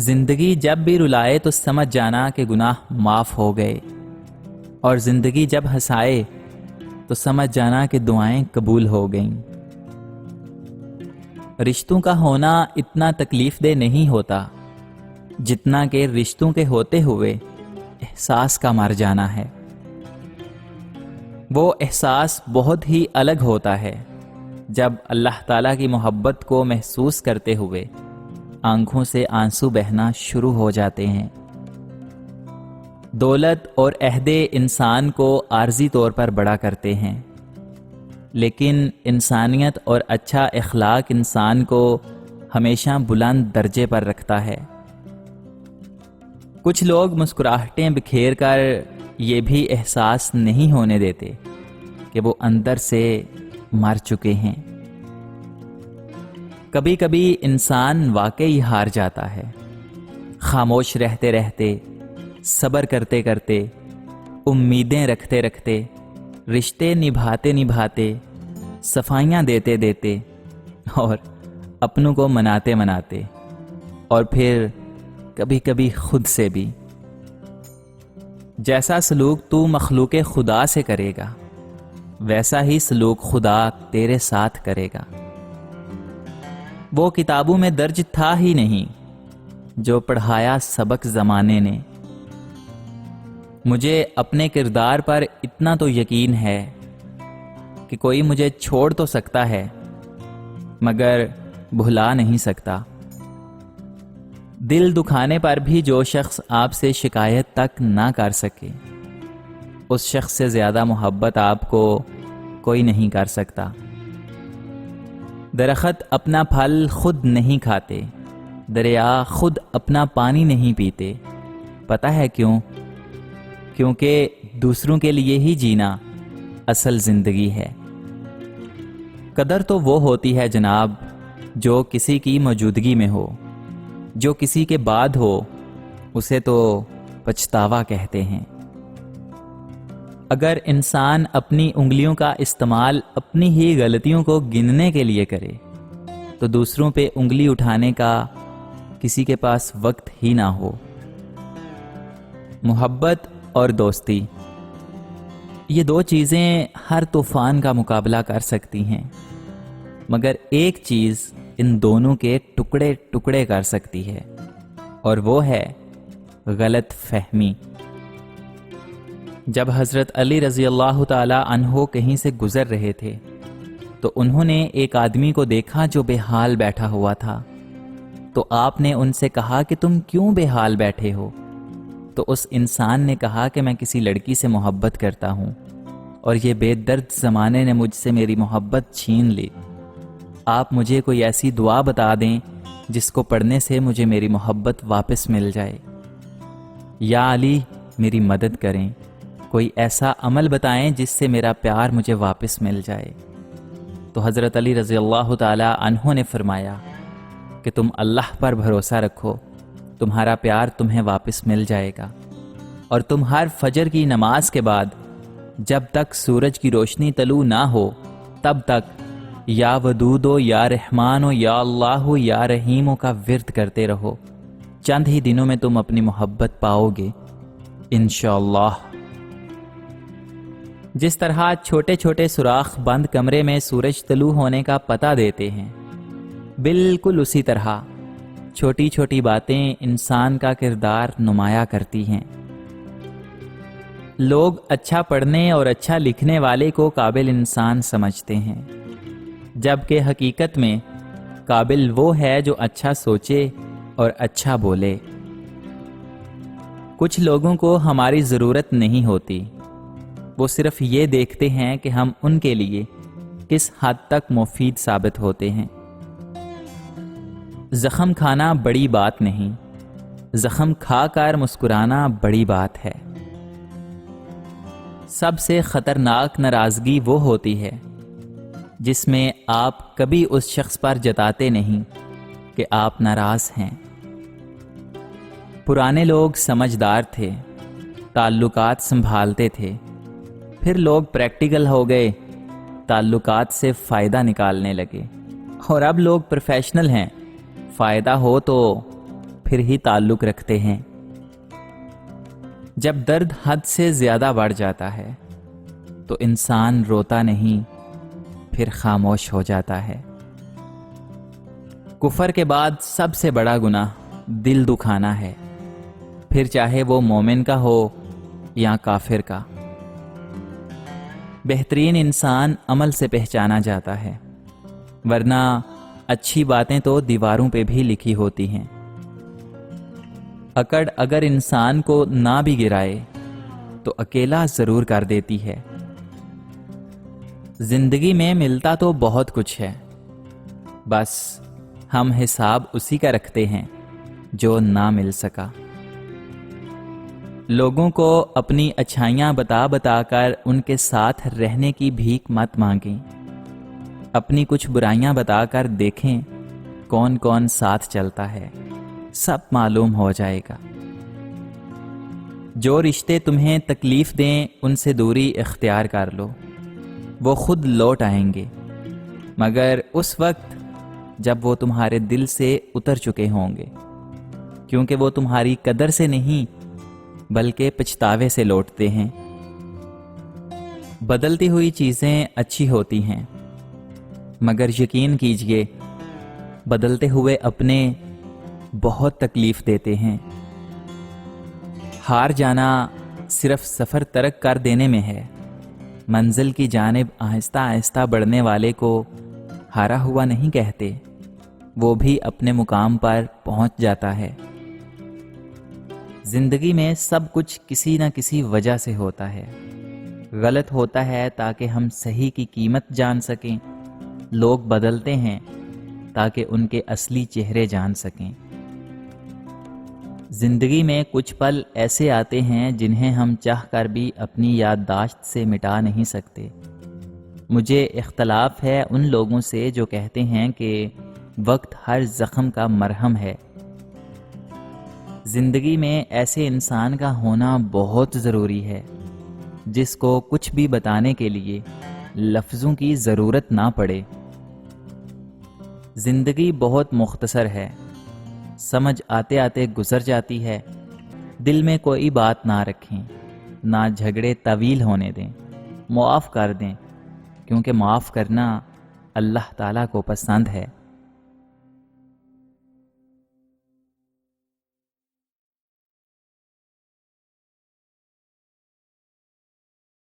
زندگی جب بھی رلائے تو سمجھ جانا کہ گناہ معاف ہو گئے، اور زندگی جب ہنسائے تو سمجھ جانا کہ دعائیں قبول ہو گئیں۔ رشتوں کا ہونا اتنا تکلیف دہ نہیں ہوتا جتنا کہ رشتوں کے ہوتے ہوئے احساس کا مر جانا ہے۔ وہ احساس بہت ہی الگ ہوتا ہے جب اللہ تعالیٰ کی محبت کو محسوس کرتے ہوئے آنکھوں سے آنسو بہنا شروع ہو جاتے ہیں۔ دولت اور عہدے انسان کو عارضی طور پر بڑا کرتے ہیں، لیکن انسانیت اور اچھا اخلاق انسان کو ہمیشہ بلند درجے پر رکھتا ہے۔ کچھ لوگ مسکراہٹیں بکھیر کر یہ بھی احساس نہیں ہونے دیتے کہ وہ اندر سے مر چکے ہیں۔ کبھی کبھی انسان واقعی ہار جاتا ہے، خاموش رہتے رہتے، صبر کرتے کرتے، امیدیں رکھتے رکھتے، رشتے نبھاتے نبھاتے، صفائیاں دیتے دیتے، اور اپنوں کو مناتے مناتے، اور پھر کبھی کبھی خود سے بھی۔ جیسا سلوک تو مخلوق خدا سے کرے گا ویسا ہی سلوک خدا تیرے ساتھ کرے گا۔ وہ کتابوں میں درج تھا ہی نہیں جو پڑھایا سبق زمانے نے۔ مجھے اپنے کردار پر اتنا تو یقین ہے کہ کوئی مجھے چھوڑ تو سکتا ہے مگر بھلا نہیں سکتا۔ دل دکھانے پر بھی جو شخص آپ سے شکایت تک نہ کر سکے، اس شخص سے زیادہ محبت آپ کو کوئی نہیں کر سکتا۔ درخت اپنا پھل خود نہیں کھاتے، دریا خود اپنا پانی نہیں پیتے۔ پتہ ہے کیوں؟ کیونکہ دوسروں کے لیے ہی جینا اصل زندگی ہے۔ قدر تو وہ ہوتی ہے جناب جو کسی کی موجودگی میں ہو، جو کسی کے بعد ہو اسے تو پچھتاوا کہتے ہیں۔ اگر انسان اپنی انگلیوں کا استعمال اپنی ہی غلطیوں کو گننے کے لیے کرے تو دوسروں پہ انگلی اٹھانے کا کسی کے پاس وقت ہی نہ ہو۔ محبت اور دوستی، یہ دو چیزیں ہر طوفان کا مقابلہ کر سکتی ہیں، مگر ایک چیز ان دونوں کے ٹکڑے ٹکڑے کر سکتی ہے، اور وہ ہے غلط فہمی۔ جب حضرت علی رضی اللہ تعالی عنہ کہیں سے گزر رہے تھے تو انہوں نے ایک آدمی کو دیکھا جو بے حال بیٹھا ہوا تھا، تو آپ نے ان سے کہا کہ تم کیوں بے حال بیٹھے ہو؟ تو اس انسان نے کہا کہ میں کسی لڑکی سے محبت کرتا ہوں اور یہ بے درد زمانے نے مجھ سے میری محبت چھین لی۔ آپ مجھے کوئی ایسی دعا بتا دیں جس کو پڑھنے سے مجھے میری محبت واپس مل جائے۔ یا علی میری مدد کریں، کوئی ایسا عمل بتائیں جس سے میرا پیار مجھے واپس مل جائے۔ تو حضرت علی رضی اللہ تعالی عنہ نے فرمایا کہ تم اللہ پر بھروسہ رکھو، تمہارا پیار تمہیں واپس مل جائے گا، اور تم ہر فجر کی نماز کے بعد جب تک سورج کی روشنی طلوع نہ ہو تب تک یا ودودو یا رحمانو یا اللہ یا رحیمو کا ورد کرتے رہو۔ چند ہی دنوں میں تم اپنی محبت پاؤ گے انشاءاللہ۔ جس طرح چھوٹے چھوٹے سوراخ بند کمرے میں سورج طلوع ہونے کا پتہ دیتے ہیں، بالکل اسی طرح چھوٹی چھوٹی باتیں انسان کا کردار نمایاں کرتی ہیں۔ لوگ اچھا پڑھنے اور اچھا لکھنے والے کو قابل انسان سمجھتے ہیں، جبکہ حقیقت میں قابل وہ ہے جو اچھا سوچے اور اچھا بولے۔ کچھ لوگوں کو ہماری ضرورت نہیں ہوتی، وہ صرف یہ دیکھتے ہیں کہ ہم ان کے لیے کس حد تک مفید ثابت ہوتے ہیں۔ زخم کھانا بڑی بات نہیں، زخم کھا کر مسکرانا بڑی بات ہے۔ سب سے خطرناک ناراضگی وہ ہوتی ہے جس میں آپ کبھی اس شخص پر جتاتے نہیں کہ آپ ناراض ہیں۔ پرانے لوگ سمجھدار تھے، تعلقات سنبھالتے تھے، پھر لوگ پریکٹیکل ہو گئے، تعلقات سے فائدہ نکالنے لگے، اور اب لوگ پروفیشنل ہیں، فائدہ ہو تو پھر ہی تعلق رکھتے ہیں۔ جب درد حد سے زیادہ بڑھ جاتا ہے تو انسان روتا نہیں، پھر خاموش ہو جاتا ہے۔ کفر کے بعد سب سے بڑا گناہ دل دکھانا ہے، پھر چاہے وہ مومن کا ہو یا کافر کا۔ بہترین انسان عمل سے پہچانا جاتا ہے، ورنہ اچھی باتیں تو دیواروں پہ بھی لکھی ہوتی ہیں۔ اکڑ اگر انسان کو نہ بھی گرائے تو اکیلا ضرور کر دیتی ہے۔ زندگی میں ملتا تو بہت کچھ ہے، بس ہم حساب اسی کا رکھتے ہیں جو نہ مل سکا۔ لوگوں کو اپنی اچھائیاں بتا بتا کر ان کے ساتھ رہنے کی بھیک مت مانگیں، اپنی کچھ برائیاں بتا کر دیکھیں کون کون ساتھ چلتا ہے، سب معلوم ہو جائے گا۔ جو رشتے تمہیں تکلیف دیں ان سے دوری اختیار کر لو، وہ خود لوٹ آئیں گے، مگر اس وقت جب وہ تمہارے دل سے اتر چکے ہوں گے، کیونکہ وہ تمہاری قدر سے نہیں بلکہ پچھتاوے سے لوٹتے ہیں۔ بدلتی ہوئی چیزیں اچھی ہوتی ہیں، مگر یقین کیجئے بدلتے ہوئے اپنے بہت تکلیف دیتے ہیں۔ ہار جانا صرف سفر ترک کر دینے میں ہے، منزل کی جانب آہستہ آہستہ بڑھنے والے کو ہارا ہوا نہیں کہتے، وہ بھی اپنے مقام پر پہنچ جاتا ہے۔ زندگی میں سب کچھ کسی نہ کسی وجہ سے ہوتا ہے۔ غلط ہوتا ہے تاکہ ہم صحیح کی قیمت جان سکیں، لوگ بدلتے ہیں تاکہ ان کے اصلی چہرے جان سکیں۔ زندگی میں کچھ پل ایسے آتے ہیں جنہیں ہم چاہ کر بھی اپنی یادداشت سے مٹا نہیں سکتے۔ مجھے اختلاف ہے ان لوگوں سے جو کہتے ہیں کہ وقت ہر زخم کا مرہم ہے۔ زندگی میں ایسے انسان کا ہونا بہت ضروری ہے جس کو کچھ بھی بتانے کے لیے لفظوں کی ضرورت نہ پڑے۔ زندگی بہت مختصر ہے، سمجھ آتے آتے گزر جاتی ہے۔ دل میں کوئی بات نہ رکھیں، نہ جھگڑے طویل ہونے دیں، معاف کر دیں، کیونکہ معاف کرنا اللہ تعالیٰ کو پسند ہے۔